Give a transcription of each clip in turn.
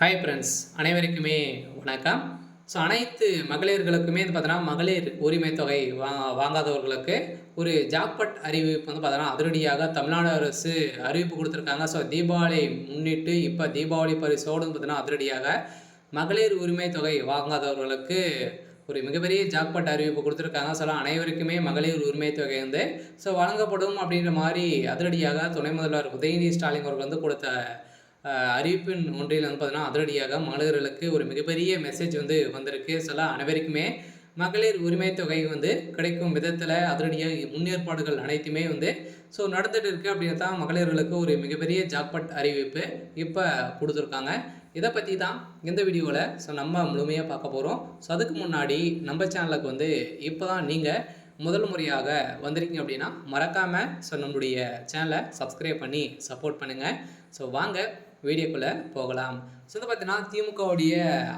Hi friends, அனைவருக்குமே வணக்கம். So அனைத்து மகளிர்களுக்குமே வந்து பார்த்தோன்னா, மகளிர் உரிமை தொகை வாங்காதவர்களுக்கு ஒரு ஜாக்பாட் அறிவிப்பு வந்து பார்த்தோன்னா, அதிரடியாக தமிழ்நாடு அரசு அறிவிப்பு குடுத்துருக்காங்க. ஸோ தீபாவளி முன்னிட்டு இப்போ தீபாவளி பரிசோடு வந்து பார்த்தோன்னா, அதிரடியாக மகளிர் உரிமை தொகை வாங்காதவர்களுக்கு ஒரு மிகப்பெரிய ஜாக்பாட் அறிவிப்பு குடுத்துருக்காங்க. ஸோ அனைவருக்குமே மகளிர் உரிமை தொகை வந்து வழங்கப்படும் அப்படின்ற மாரி அதிரடியாக துணை முதல்வர் உதயநிதி ஸ்டாலின் அவர்கள் வந்து கொடுத்த அறிவிப்பின் ஒன்றில் வந்து பார்த்தீங்கன்னா, அதிரடியாக மகளிர்களுக்கு ஒரு மிகப்பெரிய மெசேஜ் வந்து வந்திருக்கு. அனைவருக்குமே மகளிர் உரிமை தொகை வந்து கிடைக்கும் விதத்தில் அதிரடியாக முன்னேற்பாடுகள் அனைத்துமே வந்து நடந்துட்டு இருக்கு. அப்படின்னு தான் மகளிர்களுக்கு ஒரு மிகப்பெரிய ஜாக்பாட் அறிவிப்பு இப்போ கொடுத்துருக்காங்க. இதை பற்றி தான் இந்த வீடியோவில் நம்ம முழுமையாக பார்க்க போகிறோம். அதுக்கு முன்னாடி நம்ம சேனலுக்கு வந்து இப்போ தான் நீங்கள் முதல் முறையாக வந்திருக்கீங்க அப்படின்னா மறக்காமல் நம்மளுடைய சேனலை சப்ஸ்கிரைப் பண்ணி சப்போர்ட் பண்ணுங்கள். வாங்க வீடியோக்குள்ளே போகலாம். பார்த்தீங்கன்னா, திமுகவுடைய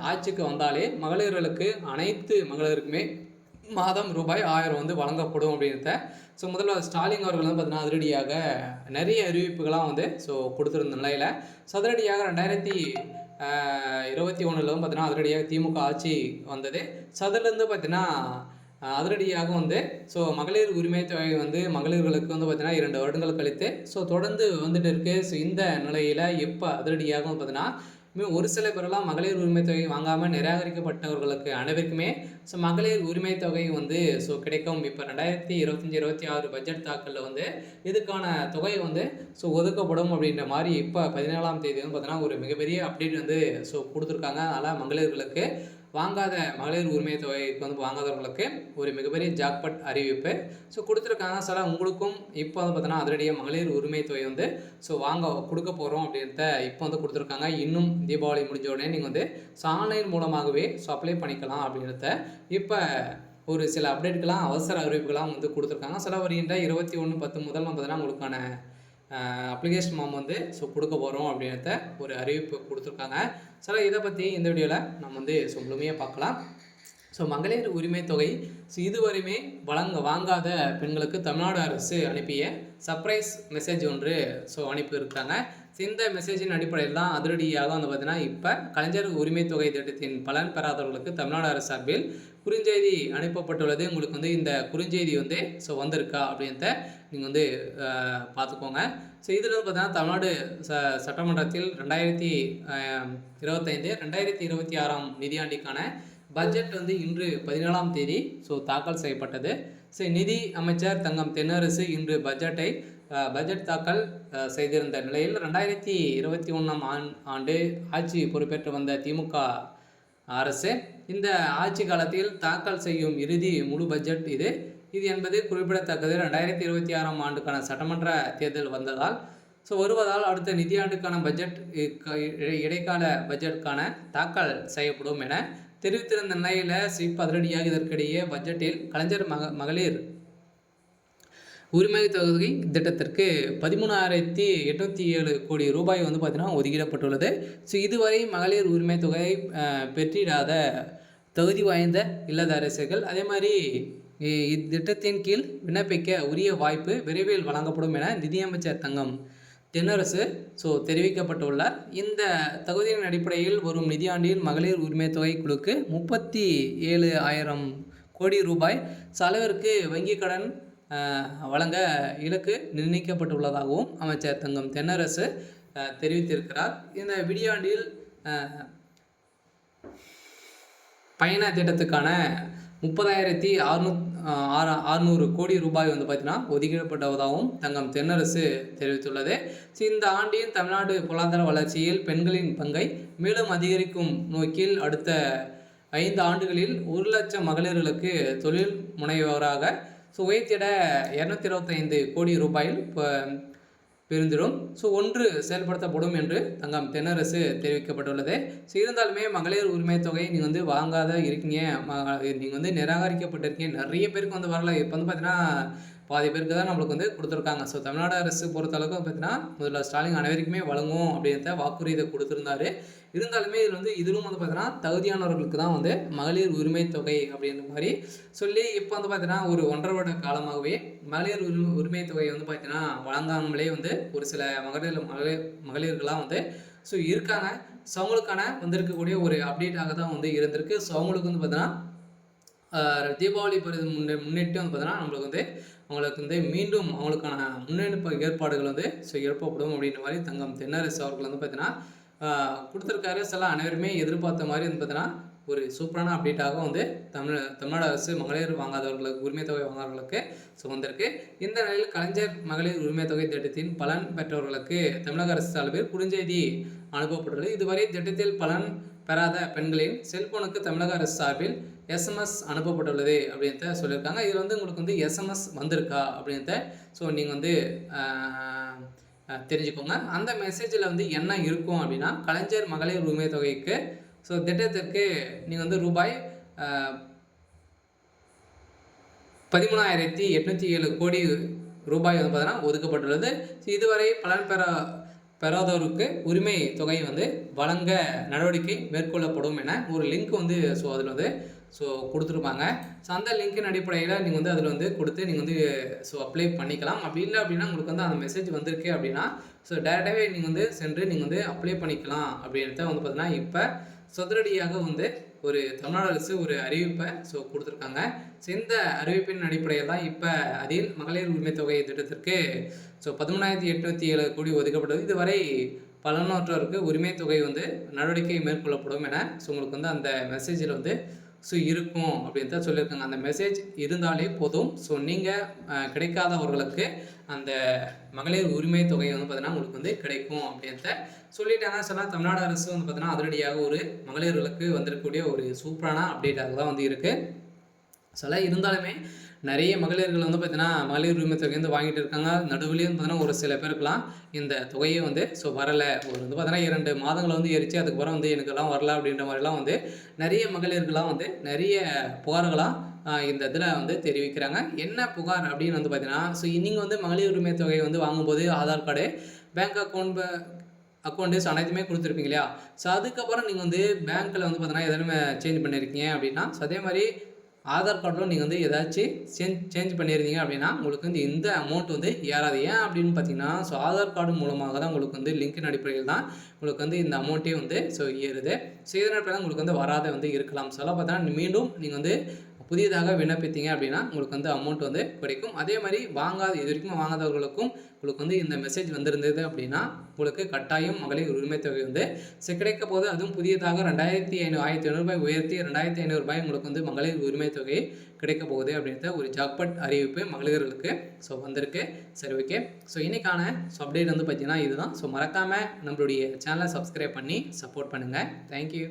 ஆட்சிக்கு வந்தாலே மகளிர்களுக்கு அனைத்து மகளிருக்குமே மாதம் ரூபாய் 1000 வந்து வழங்கப்படும் அப்படின்றத முதல்வர் ஸ்டாலின் அவர்கள் வந்து பார்த்தீங்கன்னா, அதிரடியாக நிறைய அறிவிப்புகளாக வந்து கொடுத்துருந்த நிலையில் அதிரடியாக 2021 பார்த்தீங்கன்னா, அதிரடியாக திமுக ஆட்சி வந்தது. அதிலேருந்து பார்த்தீங்கன்னா அதிரடியாக வந்து மகளிர் உரிமை தொகை வந்து மகளிர்களுக்கு வந்து பார்த்தீங்கன்னா 2 வருடங்கள் கழித்து தொடர்ந்து வந்துட்டு இருக்கு. இந்த நிலையில் இப்போ அதிரடியாக வந்து பார்த்தீங்கன்னா, ஒரு சில பேரெல்லாம் மகளிர் உரிமை தொகை வாங்காமல் நிராகரிக்கப்பட்டவர்களுக்கு அனைவருக்குமே மகளிர் உரிமை தொகை வந்து கிடைக்கும். இப்போ 2025-26 பட்ஜெட் தாக்கலில் வந்து இதுக்கான தொகை வந்து ஒதுக்கப்படும் அப்படின்ற மாதிரி இப்போ 17ஆம் தேதி வந்து பார்த்தீங்கன்னா ஒரு மிகப்பெரிய அப்டேட் வந்து கொடுத்துருக்காங்க. அதனால் மகளிர்களுக்கு வாங்காத மகளிர் உரிமை தொகைக்கு வந்து வாங்காதவர்களுக்கு ஒரு மிகப்பெரிய ஜாக்பாட் அறிவிப்பு கொடுத்துருக்காங்க. உங்களுக்கும் இப்போ வந்து பார்த்தீங்கன்னா அதிரடியாக மகளிர் உரிமை தொகை வந்து கொடுக்க போகிறோம் அப்படின்றத இப்போ வந்து கொடுத்துருக்காங்க. இன்னும் தீபாவளி முடிஞ்ச உடனே நீங்கள் வந்து ஆன்லைன் மூலமாகவே அப்ளை பண்ணிக்கலாம் அப்படின்றத இப்போ ஒரு சில அப்டேட்கெலாம் அவசர அறிவிப்புகளாம் வந்து கொடுத்துருக்காங்க. வருகின்ற 21/10 முதல் பார்த்தீங்கன்னா உங்களுக்கான அப்ளிகேஷன் ஃபார்ம் வந்து கொடுக்க போகிறோம் அப்படின்றத ஒரு அறிவிப்பு கொடுத்துருக்காங்க. இதை பற்றி இந்த வீடியோவில் நம்ம வந்து முழுமையாக பார்க்கலாம். மகளிர் உரிமை தொகை இதுவரையுமே வாங்காத பெண்களுக்கு தமிழ்நாடு அரசு அனுப்பிய சர்ப்ரைஸ் மெசேஜ் ஒன்று அனுப்பியிருக்காங்க. இந்த மெசேஜின் அடிப்படையில் தான் அதிரடியாக வந்து பார்த்தீங்கன்னா இப்போ கலைஞர் உரிமை தொகை திட்டத்தின் பலன் பெறாதவர்களுக்கு தமிழ்நாடு அரசு சார்பில் குறுஞ்செய்தி அனுப்பப்பட்டுள்ளது. உங்களுக்கு வந்து இந்த குறுஞ்செய்தி வந்து வந்திருக்கா அப்படின்றத நீங்கள் வந்து பார்த்துக்கோங்க. இதில் வந்து பார்த்தீங்கன்னா தமிழ்நாடு சட்டமன்றத்தில் 2025-2026 நிதியாண்டிற்கான பட்ஜெட் வந்து இன்று 17ஆம் தேதி தாக்கல் செய்யப்பட்டது. நிதி அமைச்சர் தங்கம் தென்னரசு இன்று பட்ஜெட் தாக்கல் செய்திருந்த நிலையில் 2021 ஆண்டு ஆட்சி பொறுப்பேற்று வந்த திமுக அரசு இந்த ஆட்சி காலத்தில் தாக்கல் செய்யும் இறுதி முழு பட்ஜெட் இது என்பது குறிப்பிடத்தக்கது. 2026 ஆண்டுக்கான சட்டமன்ற தேர்தல் வருவதால் அடுத்த நிதியாண்டுக்கான பட்ஜெட் இடைக்கால பட்ஜெட்டுக்கான தாக்கல் செய்யப்படும் என தெரிவித்திருந்த நிலையில் அதிரடியாக இதற்கிடையே பட்ஜெட்டில் கலைஞர் மகளிர் உரிமை தொகை திட்டத்திற்கு 13,807 கோடி ரூபாய் வந்து பார்த்தீங்கன்னா ஒதுக்கிடப்பட்டுள்ளது. இதுவரை மகளிர் உரிமை தொகை பெற்றிடாத தகுதி வாய்ந்த இல்லத்தரசிகள் அதே மாதிரி இத்திட்டத்தின் கீழ் விண்ணப்பிக்க உரிய வாய்ப்பு விரைவில் வழங்கப்படும் என நிதியமைச்சர் தங்கம் தென்னரசு தெரிவிக்கப்பட்டுள்ளார். இந்த தகுதியின் அடிப்படையில் வரும் நிதியாண்டில் மகளிர் உரிமை தொகை குழுக்கு 37,000 கோடி ரூபாய் அளவிற்கு வங்கி கடன் வழங்க இலக்கு நிர்ணயிக்கப்பட்டுள்ளதாகவும் அமைச்சர் தங்கம் தென்னரசு தெரிவித்திருக்கிறார். இந்த நிதியாண்டில் பயண திட்டத்துக்கான 30,600 கோடி ரூபாய் வந்து பார்த்தீங்கன்னா ஒதுக்கிடப்பட்டதாகவும் தங்கம் தென்னரசு தெரிவித்துள்ளது. இந்த ஆண்டின் தமிழ்நாடு பொருளாதார வளர்ச்சியில் பெண்களின் பங்கை மேலும் அதிகரிக்கும் நோக்கில் அடுத்த 5 ஆண்டுகளில் 1 லட்சம் மகளிர்களுக்கு தொழில் முனைவோராக உயர்த்திட 225 கோடி ரூபாயில் பெருந்திடும் ஒன்று செயல்படுத்தப்படும் என்று தங்கம் தென்னரசு தெரிவிக்கப்பட்டுள்ளது. இருந்தாலுமே மகளிர் உரிமை தொகை நீங்கள் வந்து வாங்காத இருக்கீங்க, நீங்கள் வந்து நிராகரிக்கப்பட்டிருக்கீங்க, நிறைய பேருக்கு வந்து வரல. இப்போ வந்து பார்த்தீங்கன்னா பாதி பேருக்கு தான் நம்மளுக்கு வந்து கொடுத்துருக்காங்க. தமிழ்நாடு அரசு பொறுத்தளவுக்கு பார்த்தீங்கன்னா முதல்வர் ஸ்டாலின் அனைவருக்குமே வழங்கும் அப்படின்றத வாக்குறுதியை கொடுத்துருந்தாரு. இருந்தாலுமே இதிலும் வந்து பார்த்தீங்கன்னா தகுதியானவர்களுக்கு தான் வந்து மகளிர் உரிமை தொகை அப்படின்ற மாதிரி சொல்லி இப்போ வந்து பார்த்தீங்கன்னா ஒரு 1.5 வருட காலமாகவே மகளிர் உரிமை தொகை வந்து பார்த்தீங்கன்னா வழங்காமலே வந்து ஒரு சில மகளிர்களாக வந்து ஸோ இருக்காங்க. ஸோ அவங்களுக்கான வந்திருக்கக்கூடிய ஒரு அப்டேட்டாக தான் வந்து இருந்திருக்கு. ஸோ அவங்களுக்கு வந்து பார்த்தீங்கன்னா தீபாவளி முன்னிட்டு வந்து பார்த்தீங்கன்னா நம்மளுக்கு வந்து அவங்களுக்கு வந்து மீண்டும் அவங்களுக்கான முன்னெடுப்பு ஏற்பாடுகள் வந்து எழுப்பப்படும் அப்படின்ற மாதிரி தங்கம் தென்னரசு அவர்கள் வந்து பார்த்தீங்கன்னா கொடுத்துருக்காரு. சில அனைவருமே எதிர்பார்த்த மாதிரி வந்து பார்த்தீங்கன்னா ஒரு சூப்பரான அப்டேட்டாக வந்து தமிழ்நாடு அரசு மகளிர் வாங்காதவர்களுக்கு உரிமை தொகை வாங்காதவர்களுக்கு வந்திருக்கு. இந்த நிலையில் கலைஞர் மகளிர் உரிமை தொகை திட்டத்தின் பலன் பெற்றவர்களுக்கு தமிழக அரசு சார்பில் குறுஞ்செய்தி அனுப்பப்பட்டுள்ளது. இதுவரை திட்டத்தில் பலன் பெறாத பெண்களின் செல்போனுக்கு தமிழக அரசு சார்பில் எஸ்எம்எஸ் அனுப்பப்பட்டுள்ளது அப்படின்ட்டு சொல்லியிருக்காங்க. இதில் வந்து உங்களுக்கு வந்து எஸ்எம்எஸ் வந்திருக்கா அப்படின்ட்டு நீங்கள் வந்து தெரிஞ்சுக்கோங்க. அந்த மெசேஜில் வந்து என்ன இருக்கும் அப்படின்னா, கலைஞர் மகளிர் உரிமை தொகைக்கு திட்டத்திற்கு நீங்கள் வந்து ரூபாய் 13,807 கோடி ரூபாய் வந்து பார்த்தீங்கன்னா ஒதுக்கப்பட்டுள்ளது. இதுவரை பலன் பெறாதோருக்கு உரிமை தொகை வந்து வழங்க நடவடிக்கை மேற்கொள்ளப்படும் என ஒரு லிங்க் வந்து அதில் வந்து கொடுத்துருப்பாங்க. அந்த லிங்க்கின் அடிப்படையில் நீங்கள் வந்து அதில் வந்து கொடுத்து நீங்கள் வந்து அப்ளை பண்ணிக்கலாம். அப்படி இல்லை அப்படின்னா உங்களுக்கு வந்து அந்த மெசேஜ் வந்திருக்கு அப்படின்னா டேரெக்டாகவே நீங்கள் வந்து சென்று நீங்கள் வந்து அப்ளை பண்ணிக்கலாம் அப்படின்றத வந்து பார்த்தீங்கன்னா இப்போ சதுரடியாக வந்து ஒரு தமிழ்நாடு அரசு ஒரு அறிவிப்பை கொடுத்துருக்காங்க. இந்த அறிவிப்பின் அடிப்படையில் தான் இப்போ அதில் மகளிர் உரிமை தொகை திட்டத்திற்கு 13,807 கோடி ஒதுக்கப்பட்டது. இதுவரை பலனற்றோருக்கு உரிமை தொகை வந்து நடவடிக்கை மேற்கொள்ளப்படும் என உங்களுக்கு வந்து அந்த மெசேஜில் வந்து இருக்கும் அப்படின்னு தான் சொல்லியிருக்காங்க. அந்த மெசேஜ் இருந்தாலே போதும். நீங்கள் கிடைக்காதவர்களுக்கு அந்த மகளிர் உரிமை தொகை வந்து பார்த்தீங்கன்னா உங்களுக்கு வந்து கிடைக்கும் அப்படின்ட்டு சொல்லிட்டாங்க. தமிழ்நாடு அரசு வந்து பார்த்தீங்கன்னா அதிரடியாக ஒரு மகளிர்களுக்கு வந்திருக்கக்கூடிய ஒரு சூப்பரான அப்டேட்டாக தான் வந்து இருக்குது. இருந்தாலுமே நிறைய மகளிர்கள் வந்து பார்த்தீங்கன்னா மகளிர் உரிமை தொகை வந்து வாங்கிட்டு இருக்காங்க. நடுவுலேயே வந்து பார்த்தீங்கன்னா ஒரு சில பேருக்குலாம் இந்த தொகையை வந்து வரலை. ஒரு வந்து பார்த்தீங்கன்னா 2 மாதங்களை வந்து எரிச்சு அதுக்கப்புறம் வந்து எனக்கெல்லாம் வரல அப்படின்ற மாதிரிலாம் வந்து நிறைய மகளிர்கள்லாம் வந்து நிறைய புகார்களாக இந்த இதில் வந்து தெரிவிக்கிறாங்க. என்ன புகார் அப்படின்னு வந்து பார்த்தீங்கன்னா நீங்கள் வந்து மகளிர் உரிமை தொகை வந்து வாங்கும்போது ஆதார் கார்டு, பேங்க் அக்கௌண்ட்ஸ் அனைத்துமே கொடுத்துருப்பீங்க இல்லையா? அதுக்கப்புறம் நீங்கள் வந்து பேங்க்கில் வந்து பார்த்தீங்கன்னா எதுவுமே சேஞ்ச் பண்ணியிருக்கீங்க அப்படின்னா அதே மாதிரி ஆதார் கார்டில் நீங்கள் வந்து ஏதாச்சும் சேஞ்ச் பண்ணியிருந்தீங்க அப்படின்னா உங்களுக்கு வந்து இந்த அமௌண்ட் வந்து ஏறாது. ஏன் அப்படின்னு பார்த்தீங்கன்னா ஆதார் கார்டு மூலமாக தான் உங்களுக்கு வந்து லிங்கின் அடிப்படையில் தான் உங்களுக்கு வந்து இந்த அமௌண்ட்டே வந்து ஏறுது. இதன் அடிப்படையில் உங்களுக்கு வந்து வராத வந்து இருக்கலாம். பார்த்தீங்கன்னா மீண்டும் நீங்கள் வந்து புதியதாக விண்ணப்பித்தீங்க அப்படின்னா உங்களுக்கு வந்து அமௌண்ட் வந்து கிடைக்கும். அதே மாதிரி இது வரைக்கும் வாங்காதவர்களுக்கும் உங்களுக்கு வந்து இந்த மெசேஜ் வந்திருந்தது அப்படின்னா உங்களுக்கு கட்டாயம் மகளிர் உரிமை தொகை வந்து கிடைக்க போது. அதுவும் புதியதாக 1,500 ரூபாய் உயர்த்தி 2,500 ரூபாய் உங்களுக்கு வந்து மகளிர் உரிமை தொகை கிடைக்க போகுது அப்படின்ற ஒரு ஜாக்பாட் அறிவிப்பு மகளிர்களுக்கு வந்திருக்கு. சரி, ஓகே. இன்னைக்கான அப்டேட் வந்து பார்த்தீங்கன்னா இதுதான். மறக்காமல் நம்மளுடைய சேனலை சப்ஸ்கிரைப் பண்ணி சப்போர்ட் பண்ணுங்கள். தேங்க்யூ.